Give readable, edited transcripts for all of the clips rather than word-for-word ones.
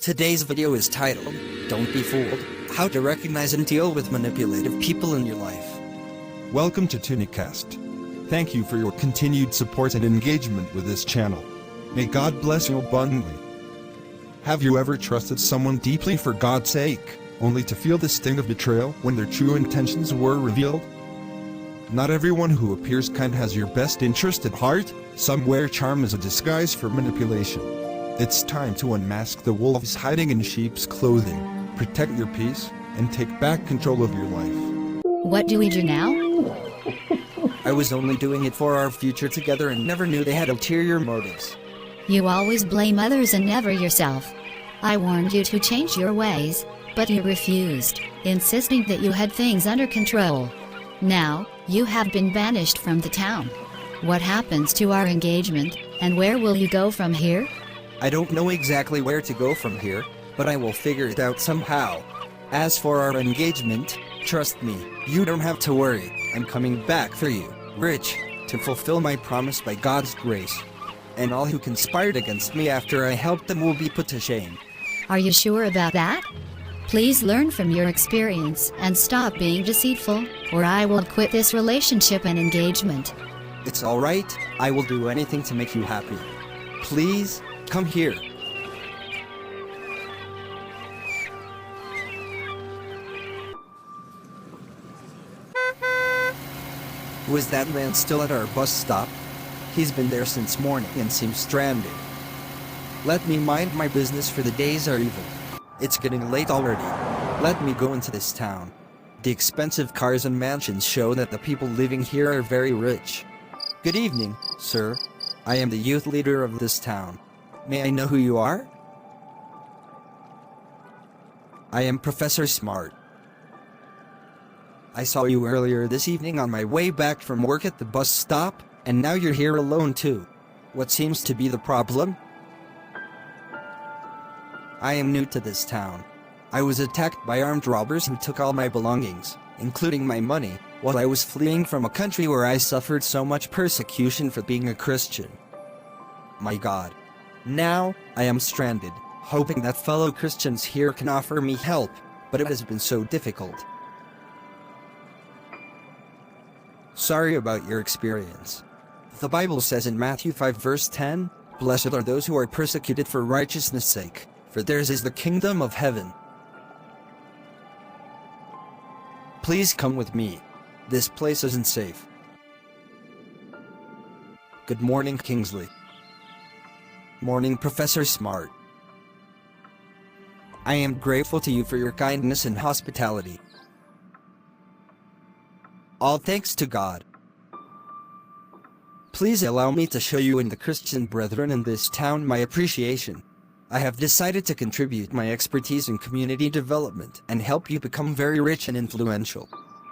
Today's video is titled, Don't Be Fooled, How to Recognize and Deal with Manipulative People in Your Life. Welcome to TooNicast. Thank you for your continued support and engagement with this channel. May God bless you abundantly. Have you ever trusted someone deeply for God's sake, only to feel the sting of betrayal when their true intentions were revealed? Not everyone who appears kind has your best interest at heart. Some wear charm as a disguise for manipulation. It's time to unmask the wolves hiding in sheep's clothing, protect your peace, and take back control of your life. What do we do now? I was only doing it for our future together and never knew they had ulterior motives. You always blame others and never yourself. I warned you to change your ways, but you refused, insisting that you had things under control. Now, you have been banished from the town. What happens to our engagement, and where will you go from here? I don't know exactly where to go from here, but I will figure it out somehow. As for our engagement, trust me, you don't have to worry. I'm coming back for you, rich, to fulfill my promise by God's grace. And all who conspired against me after I helped them will be put to shame. Are you sure about that? Please learn from your experience and stop being deceitful, or I will quit this relationship and engagement. It's alright, I will do anything to make you happy. Please, come here. Was that man still at our bus stop? He's been there since morning and seems stranded. Let me mind my business, for the days are evil. It's getting late already. Let me go into this town. The expensive cars and mansions show that the people living here are very rich. Good evening, sir. I am the youth leader of this town. May I know who you are? I am Professor Smart. I saw you earlier this evening on my way back from work at the bus stop, and now you're here alone too. What seems to be the problem? I am new to this town. I was attacked by armed robbers who took all my belongings, including my money, while I was fleeing from a country where I suffered so much persecution for being a Christian. My God. Now, I am stranded, hoping that fellow Christians here can offer me help, but it has been so difficult. Sorry about your experience. The Bible says in Matthew 5 verse 10, "Blessed are those who are persecuted for righteousness' sake, for theirs is the kingdom of heaven." Please come with me. This place isn't safe. Good morning, Kingsley. Morning, Professor Smart. I am grateful to you for your kindness and hospitality. All thanks to God. Please allow me to show you and the Christian brethren in this town my appreciation. I have decided to contribute my expertise in community development and help you become very rich and influential.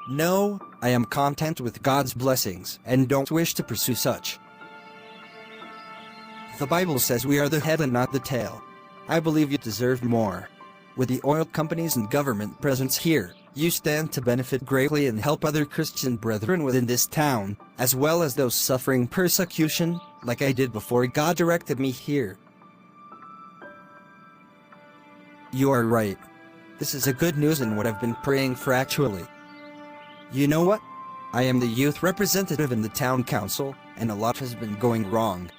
No, I am content with God's blessings and don't wish to pursue such. The Bible says we are the head and not the tail. I believe you deserve more. With the oil companies and government presence here, you stand to benefit greatly and help other Christian brethren within this town, as well as those suffering persecution, like I did before God directed me here. You are right. This is a good news and what I've been praying for actually. You know what? I am the youth representative in the town council, and a lot has been going wrong.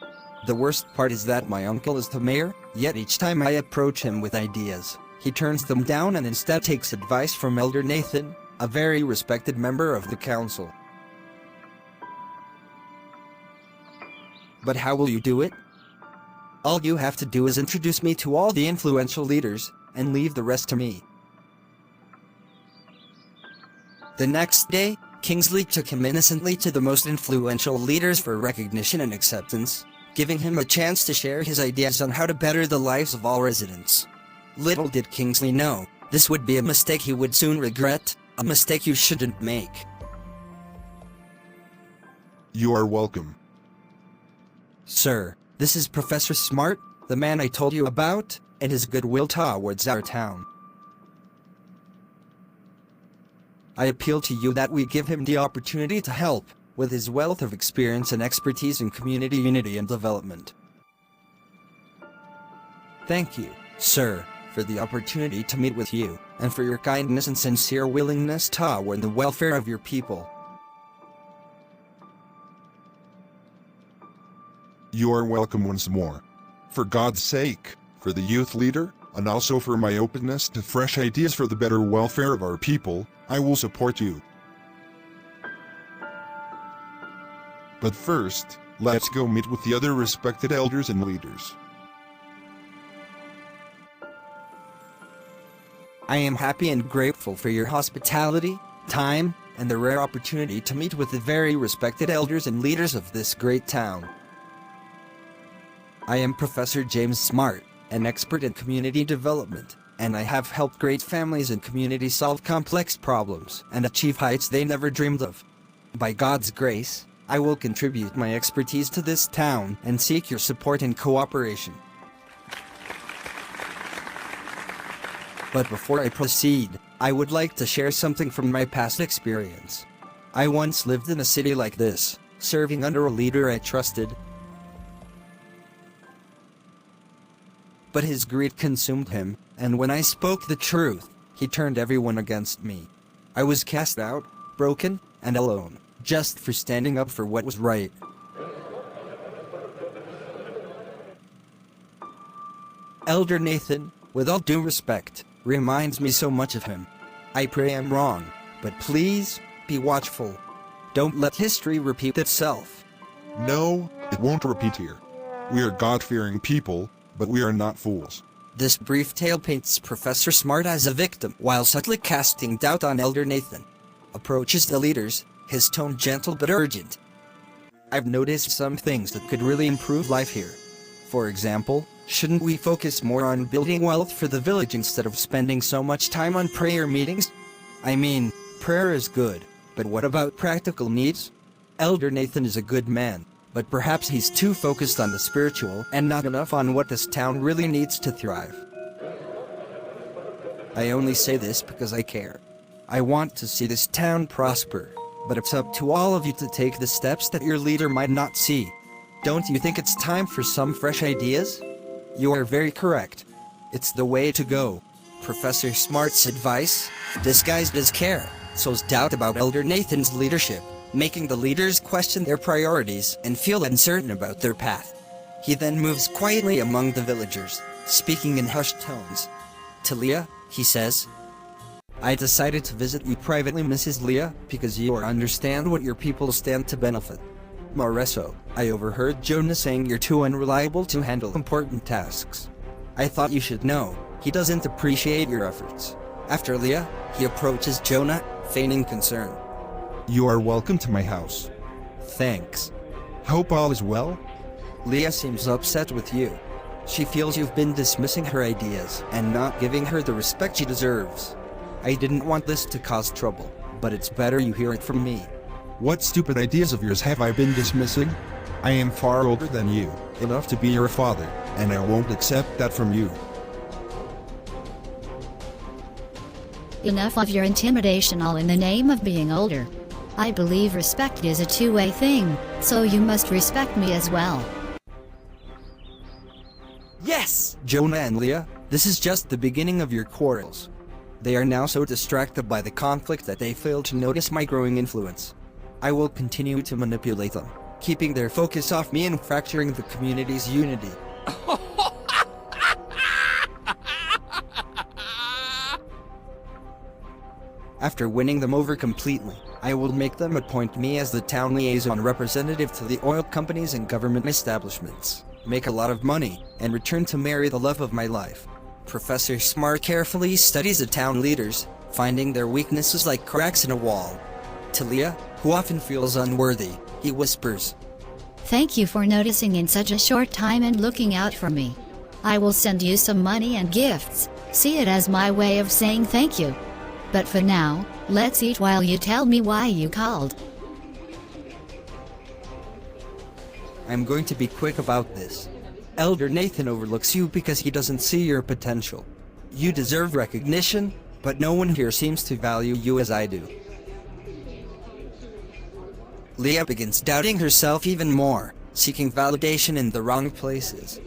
The worst part is that my uncle is the mayor, yet each time I approach him with ideas, he turns them down and instead takes advice from Elder Nathan, a very respected member of the council. But how will you do it? All you have to do is introduce me to all the influential leaders, and leave the rest to me. The next day, Kingsley took him innocently to the most influential leaders for recognition and acceptance, giving him a chance to share his ideas on how to better the lives of all residents. Little did Kingsley know, this would be a mistake he would soon regret, a mistake you shouldn't make. You are welcome. Sir, this is Professor Smart, the man I told you about, and his goodwill towards our town. I appeal to you that we give him the opportunity to help, with his wealth of experience and expertise in community unity and development. Thank you, sir, for the opportunity to meet with you, and for your kindness and sincere willingness to win the welfare of your people. You are welcome once more. For God's sake, for the youth leader, and also for my openness to fresh ideas for the better welfare of our people, I will support you. But first, let's go meet with the other respected elders and leaders. I am happy and grateful for your hospitality, time, and the rare opportunity to meet with the very respected elders and leaders of this great town. I am Professor James Smart, an expert in community development, and I have helped great families and communities solve complex problems and achieve heights they never dreamed of. By God's grace, I will contribute my expertise to this town and seek your support and cooperation. But before I proceed, I would like to share something from my past experience. I once lived in a city like this, serving under a leader I trusted. But his greed consumed him, and when I spoke the truth, he turned everyone against me. I was cast out, broken, and alone, just for standing up for what was right. Elder Nathan, with all due respect, reminds me so much of him. I pray I'm wrong, but please, be watchful. Don't let history repeat itself. No, it won't repeat here. We are God-fearing people, but we are not fools. This brief tale paints Professor Smart as a victim while subtly casting doubt on Elder Nathan. Approaches the leaders, his tone gentle but urgent. I've noticed some things that could really improve life here. For example, shouldn't we focus more on building wealth for the village instead of spending so much time on prayer meetings? I mean, prayer is good, but what about practical needs? Elder Nathan is a good man, but perhaps he's too focused on the spiritual and not enough on what this town really needs to thrive. I only say this because I care. I want to see this town prosper, but it's up to all of you to take the steps that your leader might not see. Don't you think it's time for some fresh ideas? You are very correct. It's the way to go. Professor Smart's advice, disguised as care, sows doubt about Elder Nathan's leadership, making the leaders question their priorities and feel uncertain about their path. He then moves quietly among the villagers, speaking in hushed tones. To Leah, he says, I decided to visit you privately, Mrs. Leah, because you understand what your people stand to benefit. Moreso, I overheard Jonah saying you're too unreliable to handle important tasks. I thought you should know, he doesn't appreciate your efforts. After Leah, he approaches Jonah, feigning concern. You are welcome to my house. Thanks. Hope all is well? Leah seems upset with you. She feels you've been dismissing her ideas and not giving her the respect she deserves. I didn't want this to cause trouble, but it's better you hear it from me. What stupid ideas of yours have I been dismissing? I am far older than you, enough to be your father, and I won't accept that from you. Enough of your intimidation all in the name of being older. I believe respect is a two-way thing, so you must respect me as well. Yes! Jonah and Leah, this is just the beginning of your quarrels. They are now so distracted by the conflict that they fail to notice my growing influence. I will continue to manipulate them, keeping their focus off me and fracturing the community's unity. After winning them over completely, I will make them appoint me as the town liaison representative to the oil companies and government establishments, make a lot of money, and return to marry the love of my life. Professor Smart carefully studies the town leaders, finding their weaknesses like cracks in a wall. To Leah, who often feels unworthy, he whispers, Thank you for noticing in such a short time and looking out for me. I will send you some money and gifts. See it as my way of saying thank you. But for now, let's eat while you tell me why you called. I'm going to be quick about this. Elder Nathan overlooks you because he doesn't see your potential. You deserve recognition, but no one here seems to value you as I do. Leah begins doubting herself even more, seeking validation in the wrong places.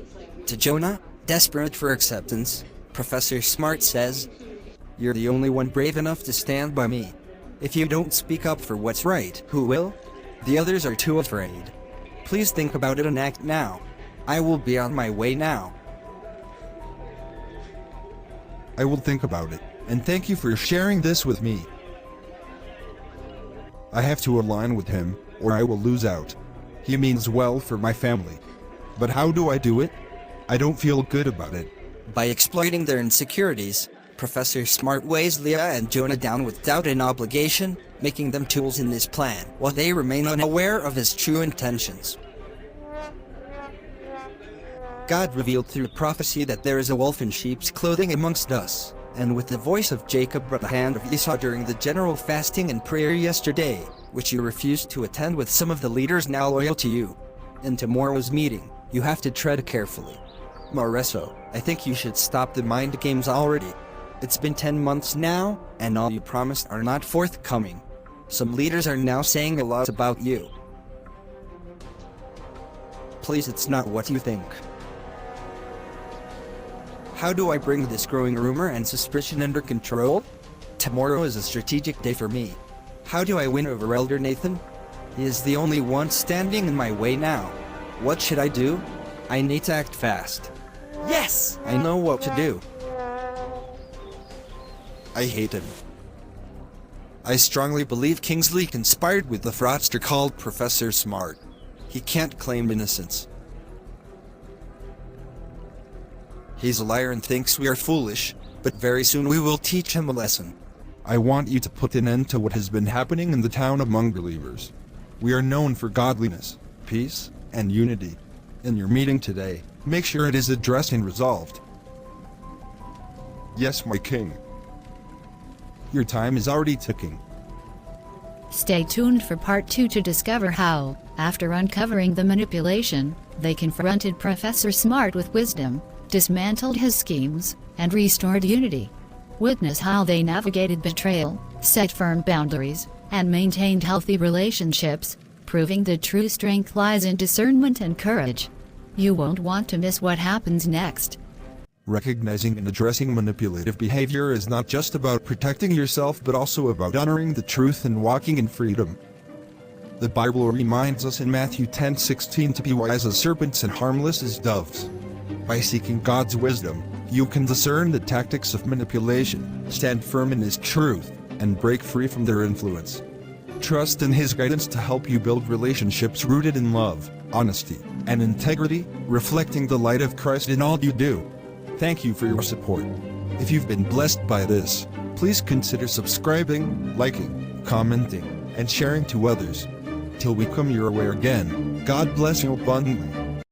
To Jonah, desperate for acceptance, Professor Smart says, "You're the only one brave enough to stand by me. If you don't speak up for what's right, who will? The others are too afraid. Please think about it and act now. I will be on my way now." I will think about it, and thank you for sharing this with me. I have to align with him, or I will lose out. He means well for my family. But how do I do it? I don't feel good about it. By exploiting their insecurities, Professor Smart weighs Leah and Jonah down with doubt and obligation, making them tools in this plan, while they remain unaware of his true intentions. God revealed through prophecy that there is a wolf in sheep's clothing amongst us, and with the voice of Jacob brought the hand of Esau during the general fasting and prayer yesterday, which you refused to attend with some of the leaders now loyal to you. In tomorrow's meeting, you have to tread carefully. Mareso, I think you should stop the mind games already. It's been 10 months now, and all you promised are not forthcoming. Some leaders are now saying a lot about you. Please, it's not what you think. How do I bring this growing rumor and suspicion under control? Tomorrow is a strategic day for me. How do I win over Elder Nathan? He is the only one standing in my way now. What should I do? I need to act fast. Yes! I know what to do. I hate him. I strongly believe Kingsley conspired with the fraudster called Professor Smart. He can't claim innocence. He's a liar and thinks we are foolish, but very soon we will teach him a lesson. I want you to put an end to what has been happening in the town among believers. We are known for godliness, peace, and unity. In your meeting today, make sure it is addressed and resolved. Yes, my king. Your time is already ticking. Stay tuned for part 2 to discover how, after uncovering the manipulation, they confronted Professor Smart with wisdom, dismantled his schemes, and restored unity. Witness how they navigated betrayal, set firm boundaries, and maintained healthy relationships, proving that true strength lies in discernment and courage. You won't want to miss what happens next. Recognizing and addressing manipulative behavior is not just about protecting yourself but also about honoring the truth and walking in freedom. The Bible reminds us in Matthew 10:16 to be wise as serpents and harmless as doves. By seeking God's wisdom, you can discern the tactics of manipulation, stand firm in His truth, and break free from their influence. Trust in His guidance to help you build relationships rooted in love, honesty, and integrity, reflecting the light of Christ in all you do. Thank you for your support. If you've been blessed by this, please consider subscribing, liking, commenting, and sharing to others. Till we come your way again, God bless you abundantly.